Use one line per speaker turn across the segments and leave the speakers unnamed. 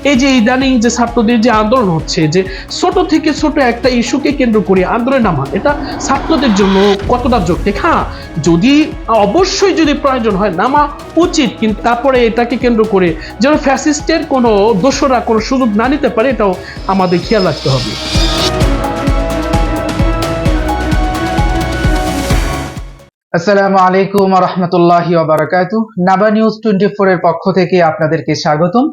এই যে ইদানিং যে ছাত্রদের যে আন্দোলন হচ্ছে, যে ছোট থেকে ছোট একটা ইস্যুকে কেন্দ্র করে আন্দোলনে নামা, এটা ছাত্রদের জন্য কতটা যৌক্তিক? হ্যাঁ, যদি অবশ্যই যদি প্রয়োজন হয় নামা উচিত, কিন্তু তারপরে এটাকে কেন্দ্র করে যেন ফ্যাসিস্টের কোনো দোসররা কোনো সুযোগ না নিতে পারে, এটাও আমাদের খেয়াল রাখতে হবে।
আসসালামু আলাইকুম ওয়া রাহমাতুল্লাহি ওয়া বারাকাতুহু। নাবা নিউজ 24 এর পক্ষ থেকে আপনাদেরকে স্বাগতম।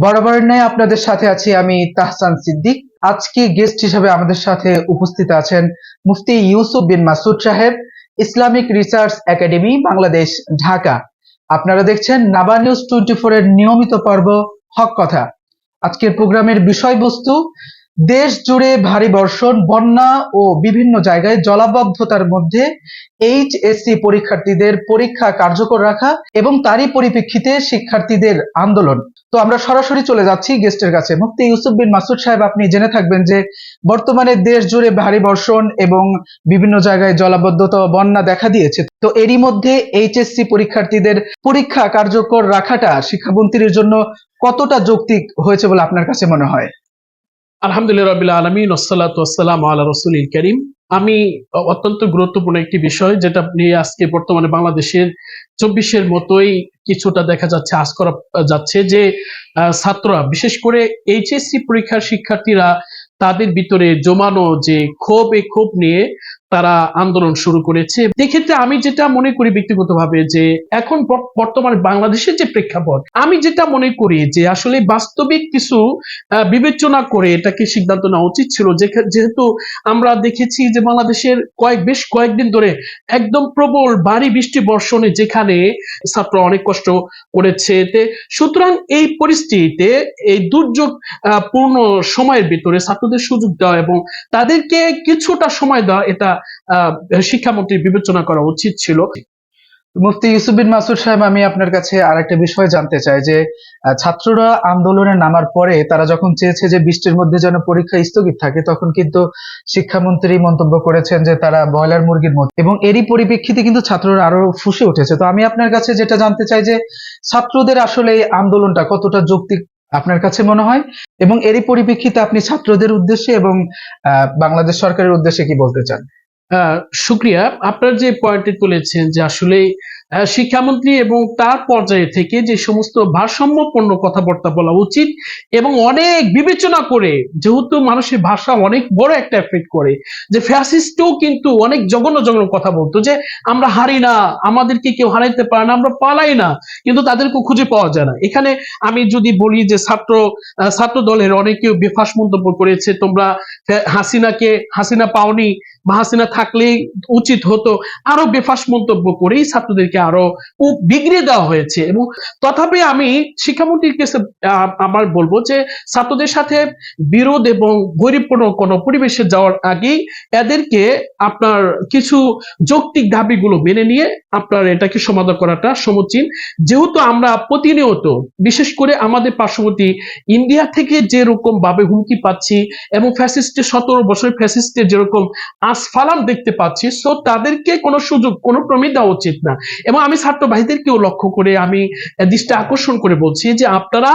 বরাবরের ন্যায় আপনাদের সাথে আছি আমি তাহসান সিদ্দিক। আজকে গেস্ট হিসেবে আমাদের সাথে উপস্থিত আছেন মুফতি ইউসুফ বিন মাসুদ সাহেব, Islamic research academy, Bangladesh, Dhaka. আপনারা দেখছেন নাবা নিউজ 24 এর নিয়মিত পর্ব হক কথা। আজকের প্রোগ্রামের বিষয়বস্তু দেশ জুড়ে ভারী বর্ষণ, বন্যা ও বিভিন্ন জায়গায় জলাবদ্ধতার মধ্যে এইচএসসি পরীক্ষার্থীদের পরীক্ষা কার্যকর রাখা এবং তারই পরিপ্রেক্ষিতে শিক্ষার্থীদের আন্দোলন। তো আমরা সরাসরি চলে যাচ্ছি গেস্টের কাছে। মুফতি ইউসুফ বিন মাসুদ সাহেব, আপনি জেনে থাকবেন যে বর্তমানে দেশ জুড়ে ভারী বর্ষণ এবং বিভিন্ন জায়গায় জলাবদ্ধতা ও বন্যা দেখা দিয়েছে। তো এরই মধ্যে এইচএসসি পরীক্ষার্থীদের পরীক্ষা কার্যকর রাখাটা শিক্ষামন্ত্রীর জন্য কতটা যৌক্তিক হয়েছে বলে আপনার কাছে মনে হয়?
আলহামদুলিল্লাহ রাব্বিল আলামিন, ওয়াসসালাতু ওয়াসসালামু আলা রাসূলিল কারীম। আমি অত্যন্ত গুরুত্বপূর্ণ একটি বিষয় যেটা নিয়ে আজকে বর্তমানে বাংলাদেশের 24-এর মতোই কিছুটা দেখা যাচ্ছে আজ করা যাচ্ছে, যে ছাত্ররা বিশেষ করে এইচএসসি পরীক্ষার শিক্ষার্থীরা তাদের ভিতরে জমানো যে ক্ষোভ, এই ক্ষোভ নিয়ে তারা আন্দোলন শুরু করেছে। এক্ষেত্রে আমি যেটা মনে করি ব্যক্তিগতভাবে, যে এখন বর্তমানে বাংলাদেশের যে প্রেক্ষাপট, আমি যেটা মনে করি যে আসলে বাস্তবিক কিছু বিবেচনা করে এটাকে সিদ্ধান্ত নেওয়া উচিত ছিল। যেহেতু আমরা দেখেছি যে বাংলাদেশের বেশ কয়েকদিন ধরে একদম প্রবল ভারী বৃষ্টি বর্ষণে যেখানে ছাত্র অনেক কষ্ট করেছে। সুতরাং এই পরিস্থিতিতে এই দুর্যোগ পূর্ণ সময়ের ভিতরে ছাত্রদের সুযোগ দেওয়া এবং তাদেরকে কিছুটা সময় দেওয়া, এটা শিক্ষামন্ত্রীর বিবেচনা করা উচিত ছিল।
মুফতি ইউসুফ বিন মাসুদ সাহেব, আমি আপনার কাছে আরেকটা বিষয় জানতে চাই যে ছাত্ররা আন্দোলনে নামার পরে তারা যখন চেয়েছে যে বৃষ্টির মধ্যে যেন পরীক্ষা স্থগিত থাকে, তখন কিন্তু শিক্ষামন্ত্রী মন্তব্য করেছেন যে তারা ব্রয়লার মুরগির মতো, এবং এরই পরিপ্রেক্ষিতে কিন্তু ছাত্ররা আরো ফুঁসে উঠেছে। তো আমি আপনার কাছে যেটা জানতে চাই যে ছাত্রদের আসলে এই আন্দোলনটা কতটা যৌক্তিক আপনার কাছে মনে হয়, এবং এরই পরিপ্রেক্ষিতে আপনি ছাত্রদের উদ্দেশ্যে এবং বাংলাদেশ সরকারের উদ্দেশ্যে কি বলতে চান?
শুক্রিয়া। আপনার যে পয়েন্টটি তুলেছেন যে আসলে শিক্ষামন্ত্রী এবং তার পর্যায়ে থেকে যে সমস্ত ভারসাম্যপূর্ণ কথাবার্তা বলা উচিত এবং অনেক বিবেচনা করে, যেহেতু মানুষের ভাষা অনেক বড় একটা এফেক্ট করে, যে ফ্যাসিস্টও কিন্তু অনেক জঘন্য জঘন্য কথা বলতো, যে আমরা হারি না, আমাদেরকে কেউ হারাইতে পারে না, আমরা পালাই না, কিন্তু তাদেরকে খুঁজে পাওয়া যায় না। এখানে আমি যদি বলি যে ছাত্র দলের অনেকেও বেফাস মন্তব্য করেছে, তোমরা হাসিনা পাওনি বা হাসিনা থাকলেই উচিত হতো, আরো বেফাস মন্তব্য করেই ছাত্রদেরকে আরো বিগড়ে দেওয়া হয়েছে। এবং তথাপি আমি শিক্ষামন্ত্রীর কাছে আমার বলবো যে ছাত্রদের সাথে বিরোধ এবং বৈরিপূর্ণ কোনো পরিবেশে যাওয়ার আগেই এদেরকে আপনার কিছু যৌক্তিক দাবিগুলো মেনে নিয়ে আপনার এটাকে সমাধান করাটা সমীচীন। যেহেতু আমরা প্রতিনিয়ত, বিশেষ করে আমাদের পার্শ্ববর্তী ইন্ডিয়া থেকে যেরকম ভাবে হুমকি পাচ্ছি এবং ফ্যাসিস্টের 17 বছরের ফ্যাসিস্টের যেরকম আসফালান দেখতে পাচ্ছি, সো তাদেরকে কোনো সুযোগ কোনো ক্রমে দেওয়া উচিত না। এবং আমি ছাত্র ভাইদেরকেও লক্ষ্য করে আমি দৃষ্টি আকর্ষণ করে বলছি যে আপনারা,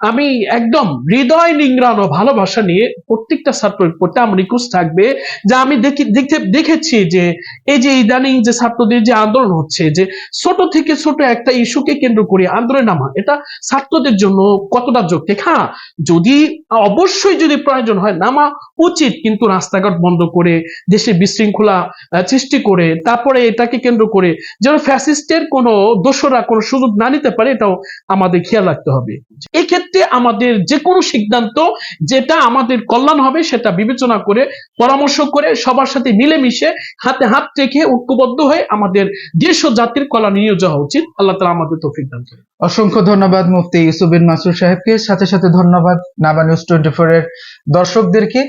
আমি একদম হৃদয় নিংড়ানো ভালোবাসা নিয়ে প্রত্যেকটা ছাত্রের প্রতি আমার রিকোয়েস্ট থাকবে যে আমি দেখেছি যে এই যে ইদানিং যে ছাত্রদের যে আন্দোলন হচ্ছে, যে ছোট থেকে ছোট একটা ইস্যুকে কেন্দ্র করে আন্দোলনে নামা, এটা ছাত্রদের জন্য কতটা যৌক্তিক? হ্যাঁ, যদি অবশ্যই যদি প্রয়োজন হয় নামা উচিত, কিন্তু রাস্তাঘাট বন্ধ করে দেশে বিশৃঙ্খলা সৃষ্টি করে তারপরে এটাকে কেন্দ্র করে যেন ফ্যাসিস্টের কোনো দোসররা কোনো সুযোগ না নিতে পারে, এটাও আমাদের খেয়াল রাখতে হবে। এই ক্ষেত্রে আমাদের যে কোনো সিদ্ধান্ত যেটা আমাদের কল্যাণ হবে সেটা বিবেচনা করে, পরামর্শ করে, সবার সাথে মিলেমিশে হাতে হাত রেখে ঐক্যবদ্ধ হয়ে আমাদের দেশ ও জাতির কল্যাণ নিয়ে যাওয়া উচিত। আল্লাহ তাআলা আমাদের তৌফিক দান করেন।
অসংখ্য ধন্যবাদ মুফতি ইউসুফ বিন মাসুদ সাহেবকে, সাথে সাথে ধন্যবাদ নাবা নিউজ 24 এর দর্শকদেরকে।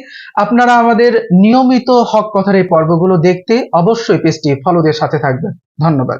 আপনারা আমাদের নিয়মিত হক কথার এই পর্বগুলো দেখতে অবশ্যই পেজটি ফলো দিয়ে সাথে থাকবেন। ধন্যবাদ।